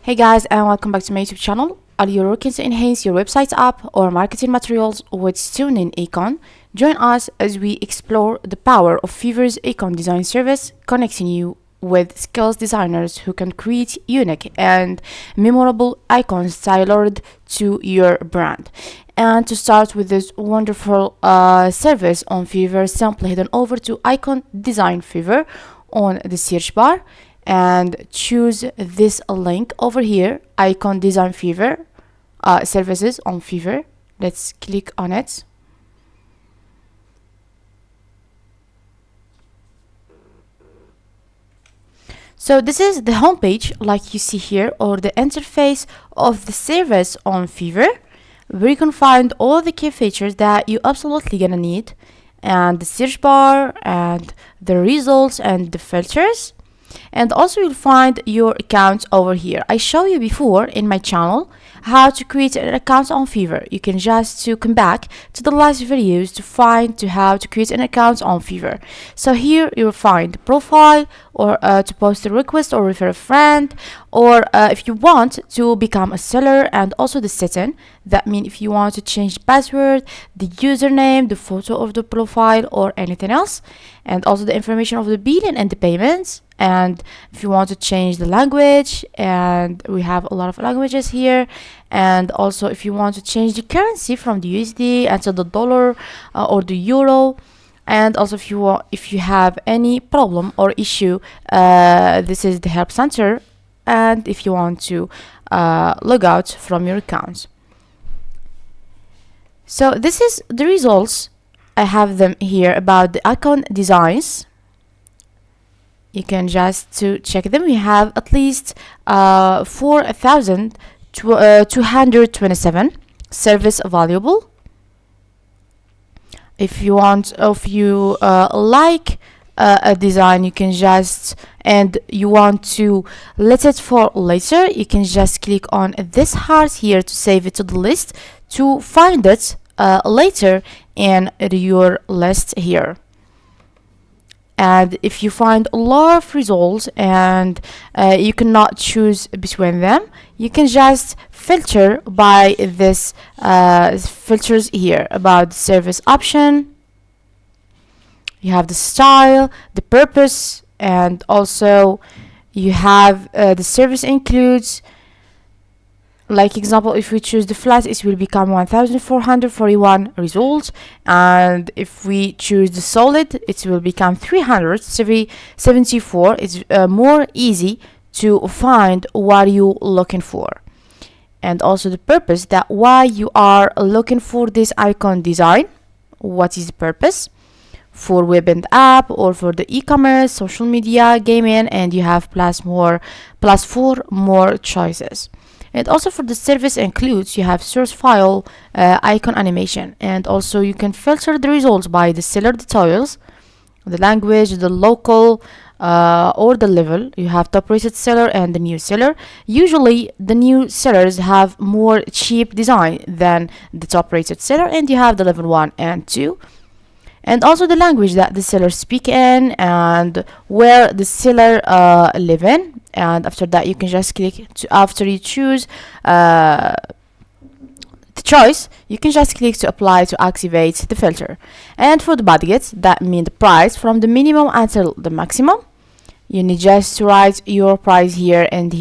Hey guys, and welcome back to my YouTube channel. Are you looking to enhance your website app or marketing materials with stunning icon? Join us as we explore the power of Fiverr's icon design service, connecting you with skilled designers who can create unique and memorable icons tailored to your brand. And to start with this wonderful service on Fiverr, simply head on over to Icon Design Fiverr on the search bar and choose this link over here, Icon Design Fiverr services on Fiverr. Let's click on it. So this is the homepage, like you see here, or the interface of the service on Fiverr, where you can find all the key features that you absolutely gonna need, and the search bar and the results and the filters. And also you'll find your account over here. I showed you before in my channel how to create an account on Fiverr. You can just come back to the last videos to find how to create an account on Fiverr. So here you'll find profile, or to post a request or refer a friend, or if you want to become a seller, and also the setting. That means if you want to change the password, the username, the photo of the profile, or anything else, and also the information of the billing and the payments. And if you want to change the language, and we have a lot of languages here, and also if you want to change the currency from the USD and to the dollar or the euro, and also if you have any problem or issue, this is the help center, and if you want to log out from your account. So this is the results. I have them here about the icon designs. You can just to check them. We have at least 4,227 service available. If you like a design, you can just, and you want to let it for later, you can just click on this heart here to save it to the list to find it later in your list here. And if you find a lot of results and you cannot choose between them, you can just filter by this filters here about the service option. You have the style, the purpose, and also you have the service includes. Like example, if we choose the flat, it will become 1,441 results, and if we choose the solid, it will become 374. It's more easy to find what you're looking for. And also the purpose, that why you are looking for this icon design. What is the purpose? For web and app, or for the e-commerce, social media, gaming, and you have plus 4 more choices. And also for the service includes, you have source file, icon animation, and also you can filter the results by the seller details, the language, the local, or the level. You have top rated seller and the new seller. Usually the new sellers have more cheap design than the top rated seller, and you have the level 1 and 2. And also the language that the seller speak in, and where the seller live in. And after that you can just click to, after you choose the choice, you can just click to apply to activate the filter. And for the budget, that means the price from the minimum until the maximum. You need just to write your price here, and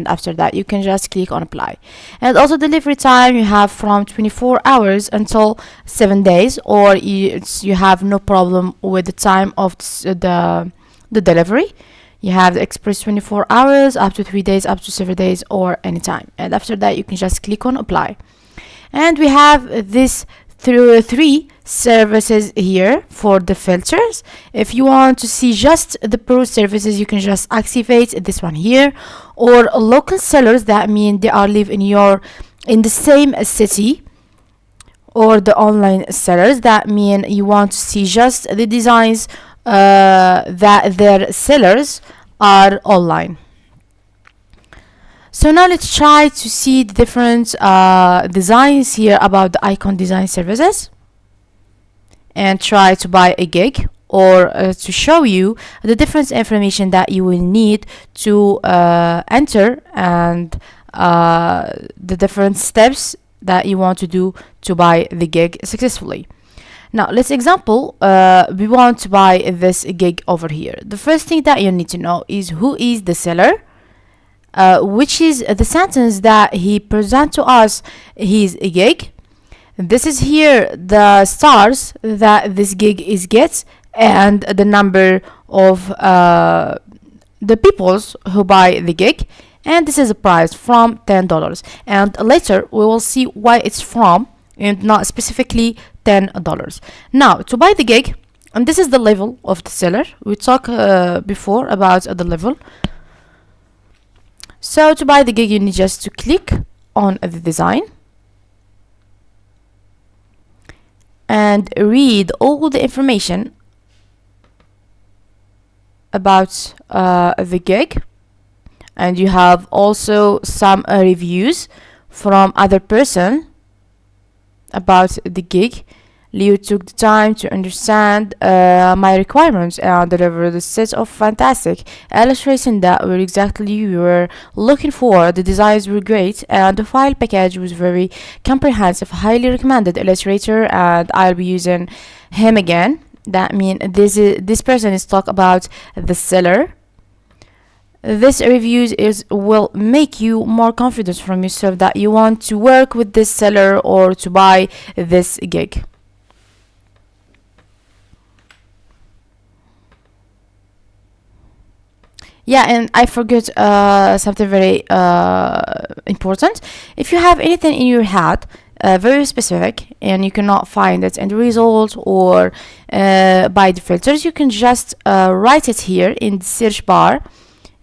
after that you can just click on apply. And also delivery time, you have from 24 hours until 7 days, or you have no problem with the time of the delivery. You have the express 24 hours, up to 3 days, up to 7 days, or anytime. And after that you can just click on apply. And we have this through 3 services here for the filters. If you want to see just the pro services, you can just activate this one here. Or local sellers, that mean they are live in the same city. Or the online sellers, that mean you want to see just the designs that their sellers are online. So now let's try to see the different designs here about the icon design services, and try to buy a gig or to show you the different information that you will need to enter, and the different steps that you want to do to buy the gig successfully. Now let's example, we want to buy this gig over here. The first thing that you need to know is who is the seller, which is the sentence that he present to us his gig. This is here the stars that this gig is gets, and the number of the peoples who buy the gig, and this is a price from $10, and later we will see why it's from and not specifically $10. Now to buy the gig, and this is the level of the seller. We talked before about the level. So to buy the gig, you need just to click on the design and read all the information about the gig, and you have also some reviews from other person about the gig. Leo took the time to understand my requirements and delivered a set of fantastic illustrations that were exactly we were looking for. The designs were great and the file package was very comprehensive. Highly recommended illustrator, and I'll be using him again. That means this person is talk about the seller. This reviews will make you more confident from yourself that you want to work with this seller or to buy this gig. Yeah, and I forgot something very important. If you have anything in your head very specific and you cannot find it in the result or by the filters, you can just write it here in the search bar.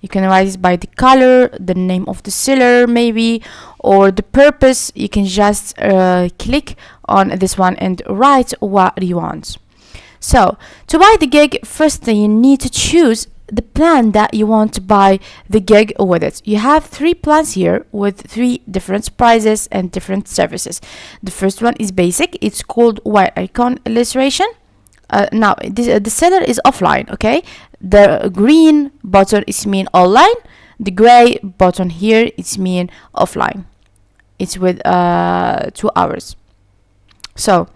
You can write it by the color, the name of the seller maybe, or the purpose. You can just click on this one and write what you want. So to buy the gig, first thing you need to choose the plan that you want to buy the gig with it. You have 3 plans here with 3 different prices and different services. The first one is basic. It's called white icon illustration. Now the seller is offline, okay? The green button is mean online. The gray button here is mean offline. It's with 2 hours. So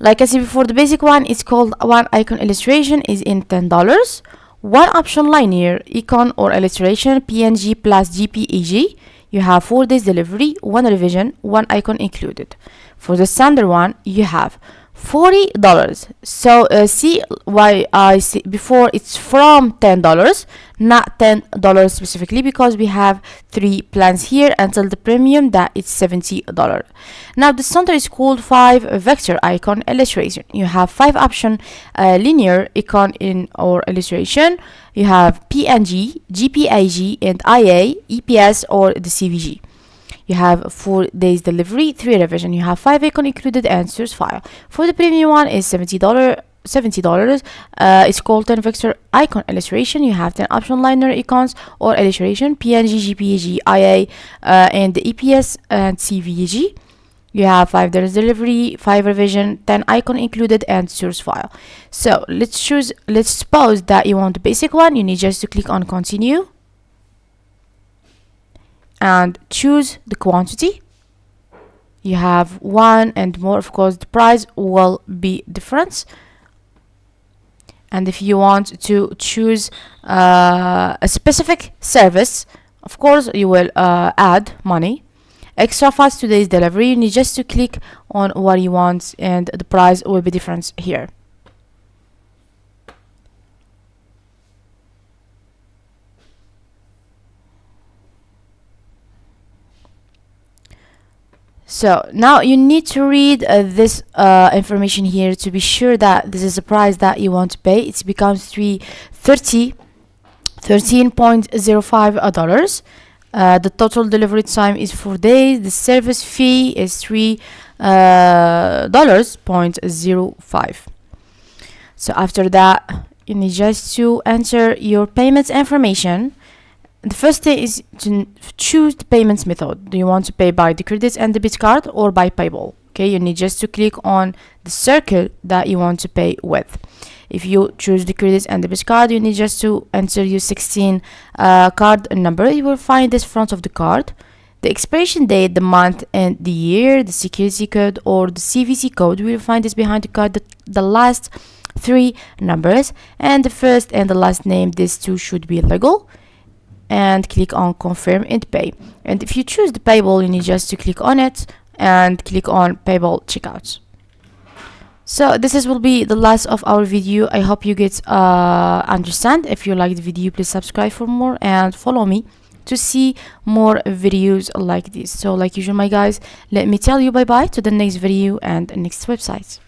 like I said before, the basic one is called one icon illustration, is in $10. One option linear icon or illustration PNG plus JPEG. You have 4 days delivery, 1 revision, 1 icon included. For the standard one, you have $40. So see why I see before it's from $10, not $10 specifically, because we have 3 plans here until the premium that it's $70. Now the standard is called 5 vector icon illustration. You have 5 option linear icon in or illustration. You have PNG, JPEG, and IA, EPS, or the CVG. You have 4 days delivery, 3 revision. You have 5 icon included and source file. For the premium one is $70. It's called 10 vector icon illustration. You have 10 option liner icons or illustration, PNG, JPEG, IA, and the EPS and CVG. You have 5 days delivery, 5 revision, 10 icon included, and source file. So let's suppose that you want the basic one. You need just to click on continue and choose the quantity. You have 1 and more. Of course the price will be different, and if you want to choose a specific service, of course you will add money. Extra fast 2 days delivery, you need just to click on what you want and the price will be different here. So now you need to read this information here to be sure that this is the price that you want to pay. It becomes $13.05. The total delivery time is 4 days. The service fee is $3.05. So after that, you need just to enter your payment information. The first thing is to choose the payment method. Do you want to pay by the credit and debit card or by PayPal? Okay, you need just to click on the circle that you want to pay with. If you choose the credit and debit card, you need just to enter your 16 card number. You will find this front of the card, the expiration date, the month and the year, the security code or the CVC code. You will find this behind the card, the last 3 numbers, and the first and the last name. These two should be legal. And click on confirm and pay. And if you choose the payable, you need just to click on it and click on payable checkout. So this will be the last of our video. I hope you get understand. If you like the video, please subscribe for more and follow me to see more videos like this. So like usual, my guys, let me tell you bye bye to the next video and next website.